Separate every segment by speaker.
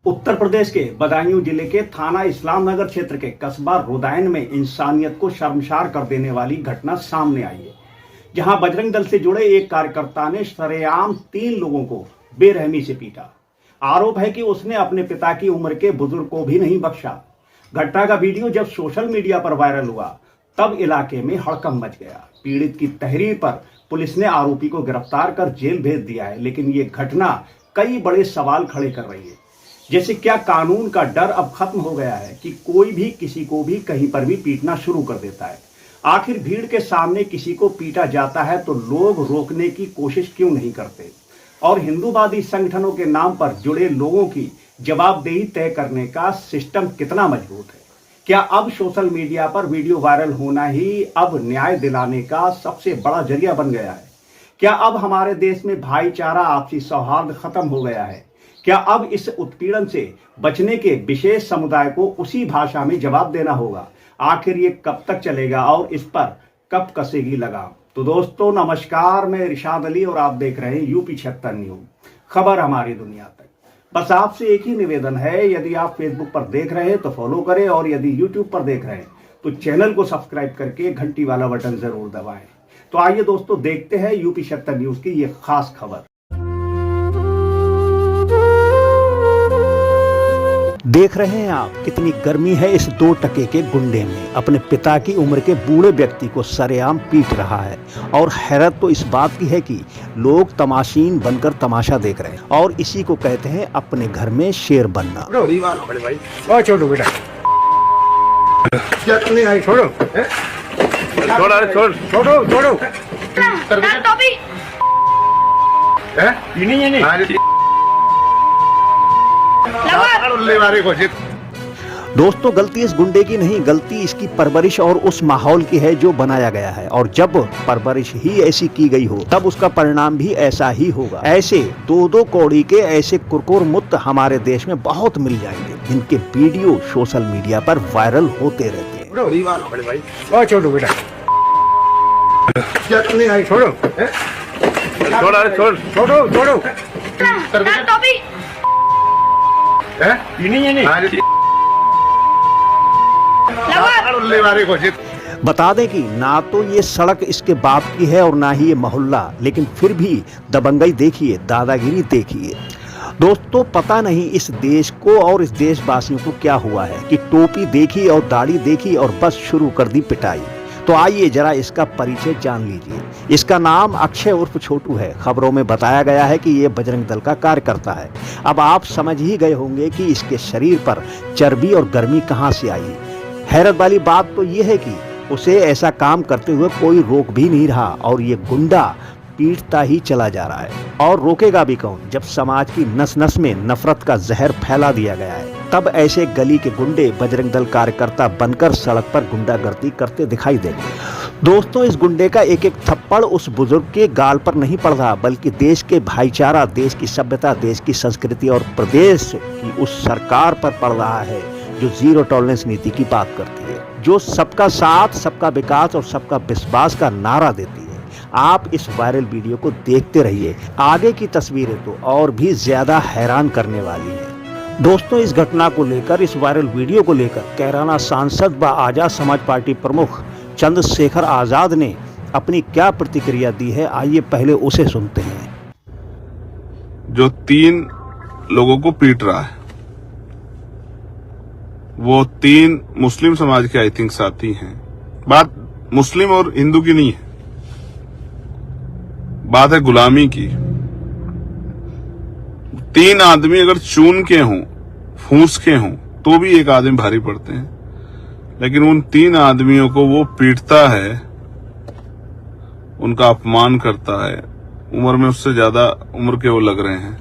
Speaker 1: उत्तर प्रदेश के बदायूं जिले के थाना इस्लाम नगर क्षेत्र के कस्बा रोदायन में इंसानियत को शर्मसार कर देने वाली घटना सामने आई है, जहां बजरंग दल से जुड़े एक कार्यकर्ता ने सरेआम 3 लोगों को बेरहमी से पीटा। आरोप है कि उसने अपने पिता की उम्र के बुजुर्ग को भी नहीं बख्शा। घटना का वीडियो जब सोशल मीडिया पर वायरल हुआ तब इलाके में हड़कंप मच गया। पीड़ित की तहरीर पर पुलिस ने आरोपी को गिरफ्तार कर जेल भेज दिया है, लेकिन ये घटना कई बड़े सवाल खड़े कर रही है। जैसे क्या कानून का डर अब खत्म हो गया है कि कोई भी किसी को भी कहीं पर भी पीटना शुरू कर देता है? आखिर भीड़ के सामने किसी को पीटा जाता है तो लोग रोकने की कोशिश क्यों नहीं करते? और हिंदूवादी संगठनों के नाम पर जुड़े लोगों की जवाबदेही तय करने का सिस्टम कितना मजबूत है? क्या अब सोशल मीडिया पर वीडियो वायरल होना ही अब न्याय दिलाने का सबसे बड़ा जरिया बन गया है? क्या अब हमारे देश में भाईचारा, आपसी सौहार्द खत्म हो गया है? क्या अब इस उत्पीड़न से बचने के विशेष समुदाय को उसी भाषा में जवाब देना होगा? आखिर ये कब तक चलेगा और इस पर कब कसेगी लगाम? तो दोस्तों नमस्कार, मैं इरशाद अली और आप देख रहे हैं यूपी 76 न्यूज, खबर हमारी दुनिया तक। बस आपसे एक ही निवेदन है, यदि आप फेसबुक पर देख रहे हैं तो फॉलो करें और यदि यूट्यूब पर देख रहे हैं तो चैनल को सब्सक्राइब करके घंटी वाला बटन जरूर दबाएं। तो आइए दोस्तों देखते हैं यूपी 76 न्यूज की ये खास खबर। देख रहे हैं आप कितनी गर्मी है इस 2 टके के गुंडे में। अपने पिता की उम्र के बूढ़े व्यक्ति को सरेआम पीट रहा है और हैरत तो इस बात की है कि लोग तमाशीन बनकर तमाशा देख रहे हैं और इसी को कहते हैं अपने घर में शेर बनना।
Speaker 2: छोड़ो बेटा, छोड़ो छोड़ो छोड़ो
Speaker 1: दोस्तों गलती इस गुंडे की नहीं, गलती इसकी परवरिश और उस माहौल की है जो बनाया गया है। और जब परवरिश ही ऐसी की गई हो तब उसका परिणाम भी ऐसा ही होगा। ऐसे 2-2 कौड़ी के ऐसे कुरकुर मुक्त हमारे देश में बहुत मिल जाएंगे, जिनके वीडियो सोशल मीडिया पर वायरल होते रहते हैं।
Speaker 2: छोड़ो बेटा, छोड़ो छोड़ो छोड़ो
Speaker 1: बता दें कि ना तो ये सड़क इसके बाप की है और ना ही ये मोहल्ला, लेकिन फिर भी दबंगई देखिए, दादागिरी देखिए। दोस्तों पता नहीं इस देश को और इस देशवासियों को क्या हुआ है कि टोपी देखी और दाढ़ी देखी और बस शुरू कर दी पिटाई। तो आइए जरा इसका परिचय जान लीजिए। इसका नाम अक्षय उर्फ छोटू है। खबरों में बताया गया है कि ये बजरंग दल का कार्यकर्ता है। अब आप समझ ही गए होंगे कि इसके शरीर पर चर्बी और गर्मी कहां से आई। हैरत वाली बात तो ये है कि उसे ऐसा काम करते हुए कोई रोक भी नहीं रहा और ये गुंडा पीटता ही चला जा रहा है। और रोकेगा भी कौन जब समाज की नस नस में नफरत का जहर फैला दिया गया है? तब ऐसे गली के गुंडे बजरंग दल कार्यकर्ता बनकर सड़क पर गुंडागर्दी करते दिखाई देंगे। दोस्तों इस गुंडे का एक एक थप्पड़ उस बुजुर्ग के गाल पर नहीं पड़ रहा, बल्कि देश के भाईचारा, देश की सभ्यता, देश की संस्कृति और प्रदेश की उस सरकार पर पड़ रहा है जो जीरो टॉलरेंस नीति की बात करती है, जो सबका साथ, सबका विकास और सबका विश्वास का नारा देती है। आप इस वायरल वीडियो को देखते रहिए, आगे की तस्वीरें तो और भी ज्यादा हैरान करने वाली हैं। दोस्तों इस घटना को लेकर, इस वायरल वीडियो को लेकर कैराना सांसद व आजाद समाज पार्टी प्रमुख चंद्रशेखर आजाद ने अपनी क्या प्रतिक्रिया दी है, आइए पहले उसे सुनते हैं।
Speaker 3: जो 3 लोगों को पीट रहा है वो 3 मुस्लिम समाज के आई थिंक साथी हैं। बात मुस्लिम और हिंदू की नहीं है, बात है गुलामी की। 3 आदमी अगर चून के हों, फूस के हों, तो भी एक आदमी भारी पड़ते हैं, लेकिन उन 3 आदमियों को वो पीटता है, उनका अपमान करता है। उम्र में उससे ज्यादा उम्र के वो लग रहे हैं,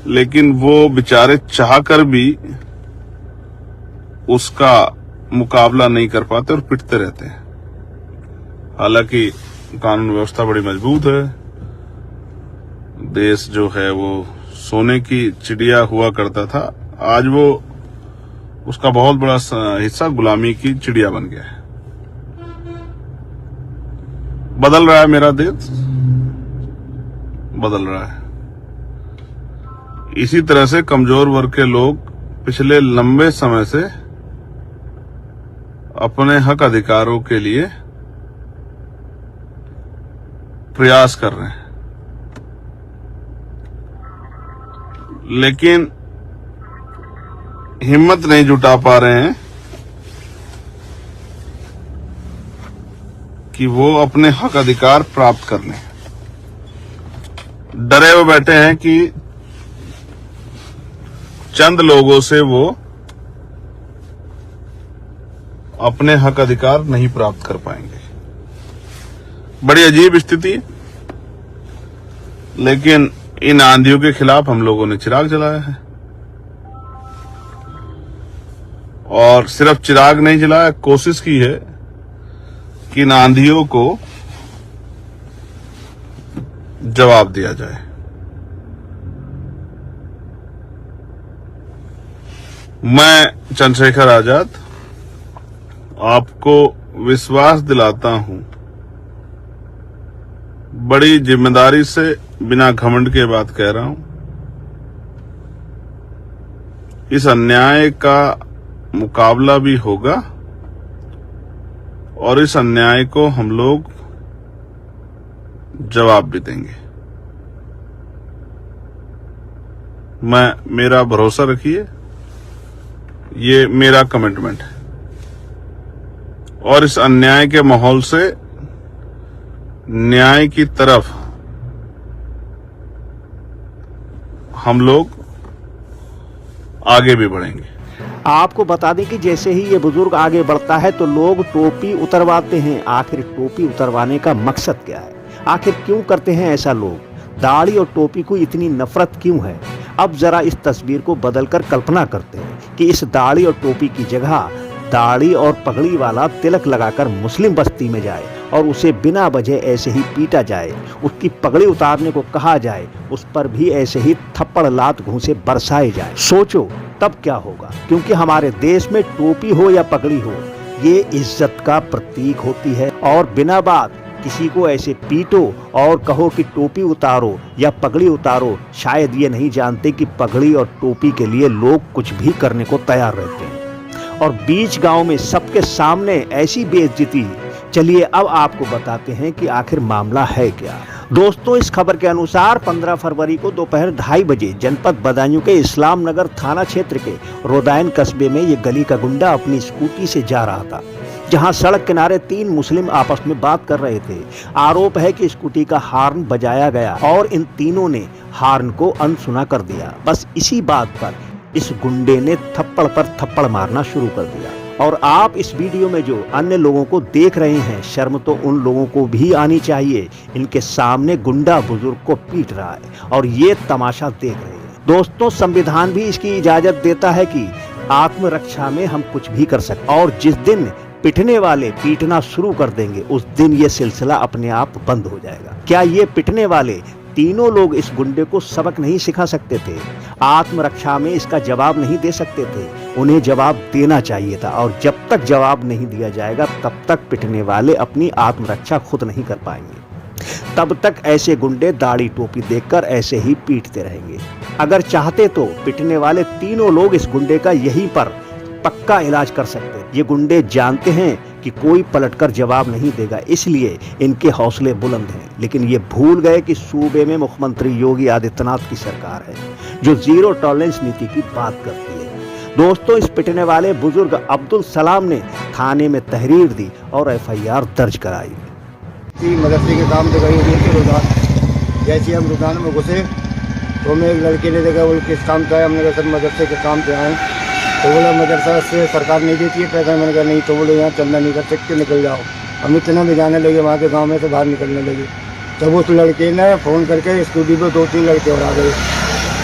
Speaker 3: लेकिन वो बेचारे चाहकर भी उसका मुकाबला नहीं कर पाते और पिटते रहते हैं। हालांकि कानून व्यवस्था बड़ी मजबूत है, देश जो है वो सोने की चिड़िया हुआ करता था, आज वो उसका बहुत बड़ा हिस्सा गुलामी की चिड़िया बन गया है। बदल रहा है मेरा देश, बदल रहा है। इसी तरह से कमजोर वर्ग के लोग पिछले लंबे समय से अपने हक अधिकारों के लिए प्रयास कर रहे हैं, लेकिन हिम्मत नहीं जुटा पा रहे हैं कि वो अपने हक अधिकार प्राप्त कर लें। डरे हुए बैठे हैं कि चंद लोगों से वो अपने हक अधिकार नहीं प्राप्त कर पाएंगे। बड़ी अजीब स्थिति है, लेकिन इन आंधियों के खिलाफ हम लोगों ने चिराग जलाया है, और सिर्फ चिराग नहीं जलाया, कोशिश की है कि इन आंधियों को जवाब दिया जाए। मैं चंद्रशेखर आजाद आपको विश्वास दिलाता हूं, बड़ी जिम्मेदारी से, बिना घमंड के बात कह रहा हूं, इस अन्याय का मुकाबला भी होगा और इस अन्याय को हम लोग जवाब भी देंगे। मेरा भरोसा रखिए, ये मेरा कमिटमेंट है, और इस अन्याय के माहौल से न्याय की तरफ हम लोग आगे भी बढ़ेंगे।
Speaker 1: आपको बता दें कि जैसे ही ये बुजुर्ग आगे बढ़ता है तो लोग टोपी उतरवाते हैं। आखिर टोपी उतरवाने का मकसद क्या है? आखिर क्यों करते हैं ऐसा लोग? दाढ़ी और टोपी को इतनी नफरत क्यों है? अब जरा इस तस्वीर को बदलकर कल्पना करते हैं कि इस दाढ़ी और टोपी की जगह दाढ़ी और पगड़ी वाला तिलक लगाकर मुस्लिम बस्ती में जाए और उसे बिना वजह ऐसे ही पीटा जाए, उसकी पगड़ी उतारने को कहा जाए, उस पर भी ऐसे ही थप्पड़ लात घूंसे बरसाए जाए। सोचो तब क्या होगा, क्योंकि हमारे देश में टोपी हो या पगड़ी हो, ये इज्जत का प्रतीक होती है, और बिना बात किसी को ऐसे पीटो और कहो कि टोपी उतारो या पगड़ी उतारो, शायद ये नहीं जानते कि पगड़ी और टोपी के लिए लोग कुछ भी करने को तैयार रहते हैं, और बीच गांव में सबके सामने ऐसी बेइज्जती। चलिए अब आपको बताते हैं कि आखिर मामला है क्या। दोस्तों, इस खबर के अनुसार 15 फरवरी को दोपहर 2:30 बजे जनपद बदायूं के इस्लाम नगर थाना क्षेत्र के रोदायन कस्बे में ये गली का गुंडा अपनी स्कूटी से जा रहा था, जहां सड़क किनारे 3 मुस्लिम आपस में बात कर रहे थे। आरोप है कि स्कूटी का हॉर्न बजाया गया और इन तीनों ने हॉर्न को अनसुना कर दिया। बस इसी बात पर इस गुंडे ने थप्पड़ पर थप्पड़ मारना शुरू कर दिया। और आप इस वीडियो में जो अन्य लोगों को देख रहे हैं, शर्म तो उन लोगों को भी आनी चाहिए। इनके सामने गुंडा बुजुर्ग को पीट रहा है और ये तमाशा देख रहे हैं। दोस्तों, संविधान भी इसकी इजाजत देता है कि आत्मरक्षा में हम कुछ भी कर सकते, और जिस दिन पिटने वाले पीटना शुरू कर देंगे उस दिन ये सिलसिला अपने आप बंद हो जाएगा। क्या ये पिटने वाले तीनों लोग इस गुंडे को सबक नहीं सिखा सकते थे? आत्मरक्षा में इसका जवाब नहीं दे सकते थे? उन्हें जवाब देना चाहिए था, और जब तक जवाब नहीं दिया जाएगा तब तक पिटने वाले अपनी आत्मरक्षा खुद नहीं कर पाएंगे। तब तक ऐसे गुंडे दाढ़ी टोपी देखकर ऐसे ही पीटते रहेंगे। अगर चाहते तो पिटने वाले तीनों लोग इस गुंडे का यहीं पर पक्का इलाज कर सकते। ये गुंडे जानते हैं कि कोई पलटकर जवाब नहीं देगा, इसलिए इनके हौसले बुलंद हैं। लेकिन ये भूल गए कि सूबे में मुख्यमंत्री योगी आदित्यनाथ की सरकार है जो जीरो टॉलरेंस नीति की बात करती है। दोस्तों, इस पिटने वाले बुजुर्ग अब्दुल सलाम ने थाने में तहरीर दी और FIR दर्ज कराई।
Speaker 4: मदरसे के काम पे गई हुई थी रुदान। जैसे हम रुदान में घुसे तो हमें एक लड़के ने देखा, वो किस काम पे आए? हमने कहा सर मदरसे के काम पे आए। तो बोला मदरसा से सरकार नहीं देती है पैसा। मैंने कहा नहीं। तो बोले यहाँ चंदा नहीं कर सकते, निकल जाओ। हम इतना भी जाने लगे, वहाँ के गाँव में से बाहर निकलने लगे। तब उस लड़के ने फ़ोन करके स्कूटी पर 2-3 लड़के और आ गए।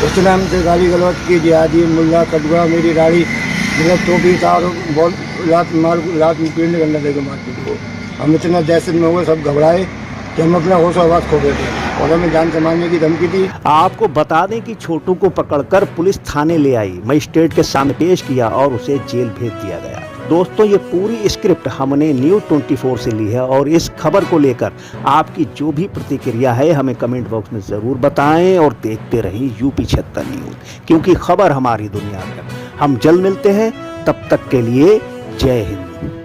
Speaker 4: उसने हमसे गाली गलौज की, जिहादी मुल्ला कदुआ, मेरी गाड़ी मतलब टोपी था और बहुत लात पीटने करने लगे मार्केट को। हम इतना दहशत में हुए, सब घबराए कि हम अपना होश आवाज़ खो गए थे और हमें जान से मारने की धमकी दी।
Speaker 1: आपको बता दें कि छोटू को पकड़कर पुलिस थाने ले आई, मजिस्ट्रेट के सामने पेश किया और उसे जेल भेज दिया गया। दोस्तों, ये पूरी स्क्रिप्ट हमने न्यूज़ 24 से ली है और इस खबर को लेकर आपकी जो भी प्रतिक्रिया है हमें कमेंट बॉक्स में ज़रूर बताएं और देखते रहें यूपी 76 न्यूज़, क्योंकि खबर हमारी दुनिया का। हम जल्द मिलते हैं, तब तक के लिए जय हिंद।